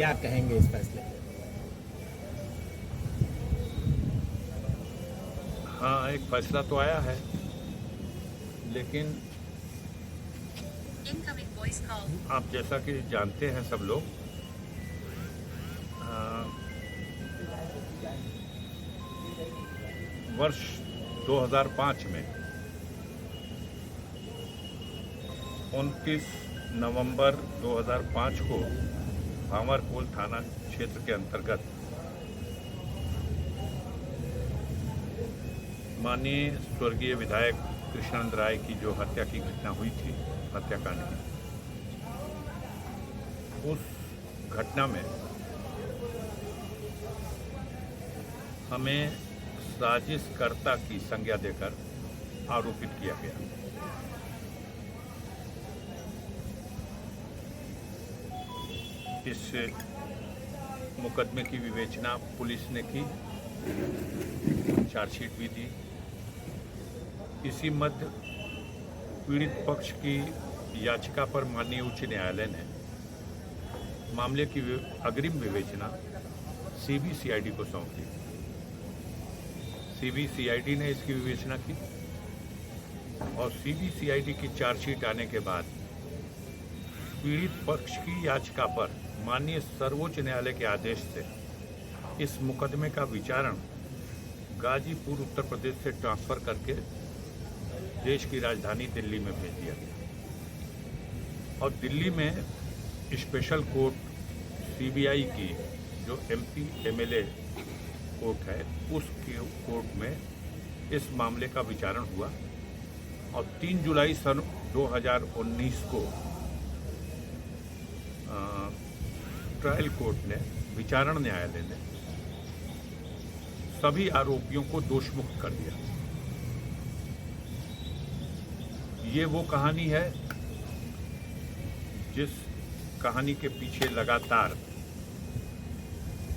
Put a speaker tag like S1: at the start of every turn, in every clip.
S1: क्या कहेंगे इस फैसले पे?
S2: हाँ, एक फैसला तो आया है, लेकिन आप जैसा कि जानते हैं सब लोग, वर्ष 2005 में 29 नवंबर 2005 को भांवरपोल थाना क्षेत्र के अंतर्गत माननीय स्वर्गीय विधायक कृष्णानंद राय की जो हत्या की घटना हुई थी, हत्याकांड की, उस घटना में हमें साजिशकर्ता की संज्ञा देकर आरोपित किया गया। इस मुकदमे की विवेचना पुलिस ने की, चार्जशीट भी दी। इसी मध्य पीड़ित पक्ष की याचिका पर माननीय उच्च न्यायालय ने मामले की अग्रिम विवेचना सीबीसीआईडी को सौंप दी। सीबीसीआईडी ने इसकी विवेचना की और सीबीसीआईडी की चार्जशीट आने के बाद पीड़ित पक्ष की याचिका पर माननीय सर्वोच्च न्यायालय के आदेश से इस मुकदमे का विचारण गाजीपुर उत्तर प्रदेश से ट्रांसफर करके देश की राजधानी दिल्ली में भेज दिया गया और दिल्ली में स्पेशल कोर्ट सीबीआई की जो एमपी एमएलए कोर्ट है, उस कोर्ट में इस मामले का विचारण हुआ और 3 जुलाई सन 2019 को ट्रायल कोर्ट ने, विचारण न्यायालय ने सभी आरोपियों को दोषमुक्त कर दिया। ये वो कहानी है जिस कहानी के पीछे लगातार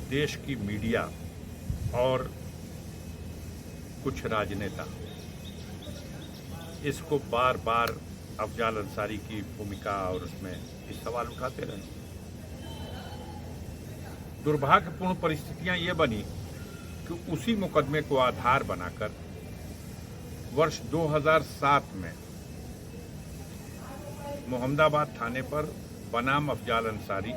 S2: देश की मीडिया और कुछ राजनेता इसको बार बार अफजाल अंसारी की भूमिका और उसमें ये सवाल उठाते रहे। दुर्भाग्यपूर्ण परिस्थितियां ये बनी कि उसी मुकदमे को आधार बनाकर वर्ष 2007 में मोहम्मदाबाद थाने पर बनाम अफजाल अंसारी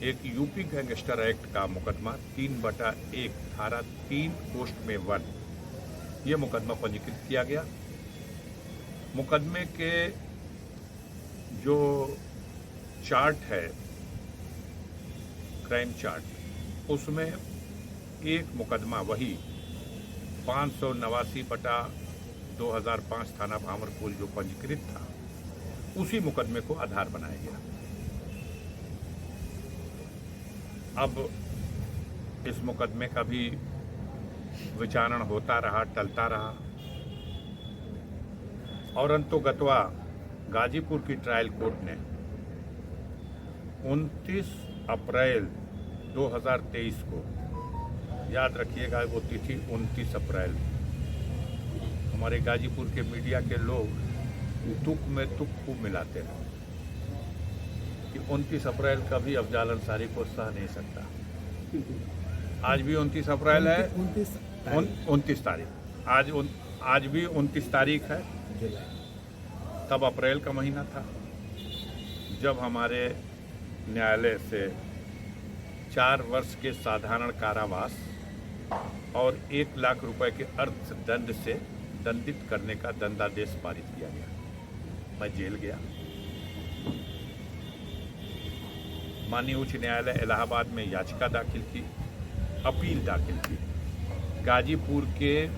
S2: एक यूपी गैंगस्टर एक्ट का मुकदमा 3/1 धारा 3 पोस्ट में 1 ये मुकदमा पंजीकृत किया गया। मुकदमे के जो चार्ट है, क्राइम चार्ट, उसमें एक मुकदमा वही 589/2005 थाना भांवरपोल जो पंजीकृत था, उसी मुकदमे को आधार बनाया गया। अब इस मुकदमे का भी विचारण होता रहा, टलता रहा और अंतोगत्वा गाजीपुर की ट्रायल कोर्ट ने 29 अप्रैल 2023 को, याद रखिएगा वो तिथि 29 अप्रैल, हमारे गाजीपुर के मीडिया के लोग तुक में तुक खूब मिलाते हैं कि 29 अप्रैल का भी अफजाल अंसारी को सह नहीं सकता। आज भी 29 अप्रैल है, 29 तारीख, आज भी 29 तारीख है। तब अप्रैल का महीना था जब हमारे न्यायालय से 4 वर्ष के साधारण कारावास और 1 लाख रुपए के अर्थदंड से दंडित करने का दंडादेश पारित किया गया। मैं जेल गया। माननीय उच्च न्यायालय इलाहाबाद में याचिका दाखिल की, अपील दाखिल की। गाजीपुर के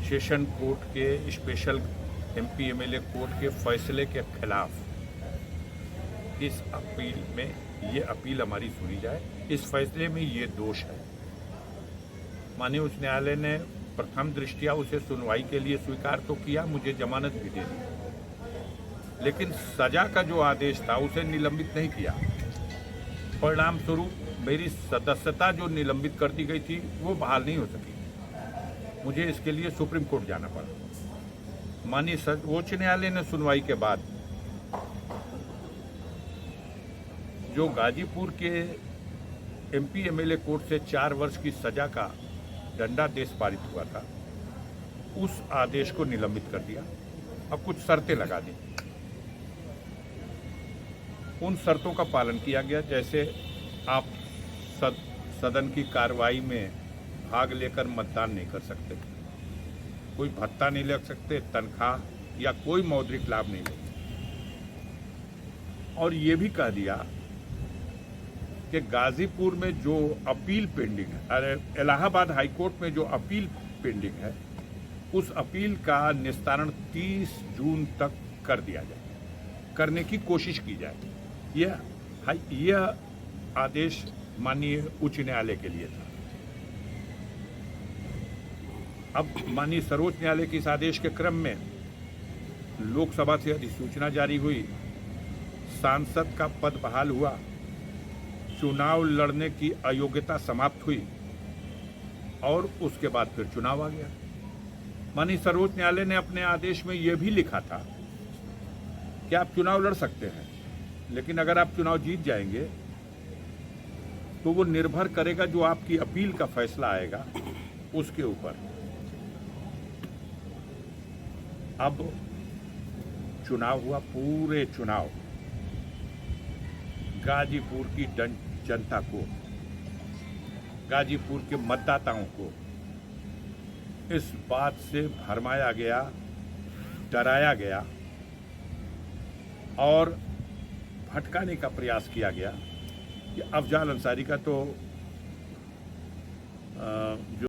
S2: सेशन कोर्ट के स्पेशल एमपी एमएलए कोर्ट के फैसले के खिलाफ इस अपील में, ये अपील हमारी सुनी जाए। इस फैसले में ये दोष है। माननीय उच्च न्यायालय ने प्रथम दृष्टया उसे सुनवाई के लिए स्वीकार तो किया, मुझे जमानत भी दे दी, लेकिन सजा का जो आदेश था उसे निलंबित नहीं किया। परिणाम स्वरूप मेरी सदस्यता जो निलंबित कर दी गई थी वो बहाल नहीं हो सकी। मुझे इसके लिए सुप्रीम कोर्ट जाना पड़ा। माननीय सर्वोच्च न्यायालय ने सुनवाई के बाद जो गाजीपुर के एमपी एमएलए कोर्ट से 4 वर्ष की सजा का दंडादेश पारित हुआ था, उस आदेश को निलंबित कर दिया और कुछ शर्तें लगा दी। उन शर्तों का पालन किया गया, जैसे आप सदन की कार्रवाई में भाग लेकर मतदान नहीं कर सकते, कोई भत्ता नहीं ले सकते, तनख्वाह या कोई मौद्रिक लाभ नहीं ले सकते। और ये भी कह दिया कि गाजीपुर में जो अपील पेंडिंग है, अरे इलाहाबाद हाईकोर्ट में जो अपील पेंडिंग है, उस अपील का निस्तारण 30 जून तक कर दिया जाए, करने की कोशिश की जाए। यह आदेश माननीय उच्च न्यायालय के लिए था। अब माननीय सर्वोच्च न्यायालय के इस आदेश के क्रम में लोकसभा से अधिसूचना जारी हुई, सांसद का पद बहाल हुआ, चुनाव लड़ने की अयोग्यता समाप्त हुई और उसके बाद फिर चुनाव आ गया। माननीय सर्वोच्च न्यायालय ने अपने आदेश में यह भी लिखा था कि आप चुनाव लड़ सकते हैं, लेकिन अगर आप चुनाव जीत जाएंगे तो वो निर्भर करेगा जो आपकी अपील का फैसला आएगा उसके ऊपर। अब चुनाव हुआ, पूरे चुनाव गाजीपुर की जनता को, गाजीपुर के मतदाताओं को इस बात से भरमाया गया, डराया गया और भटकाने का प्रयास किया गया कि अफजाल अंसारी का तो जो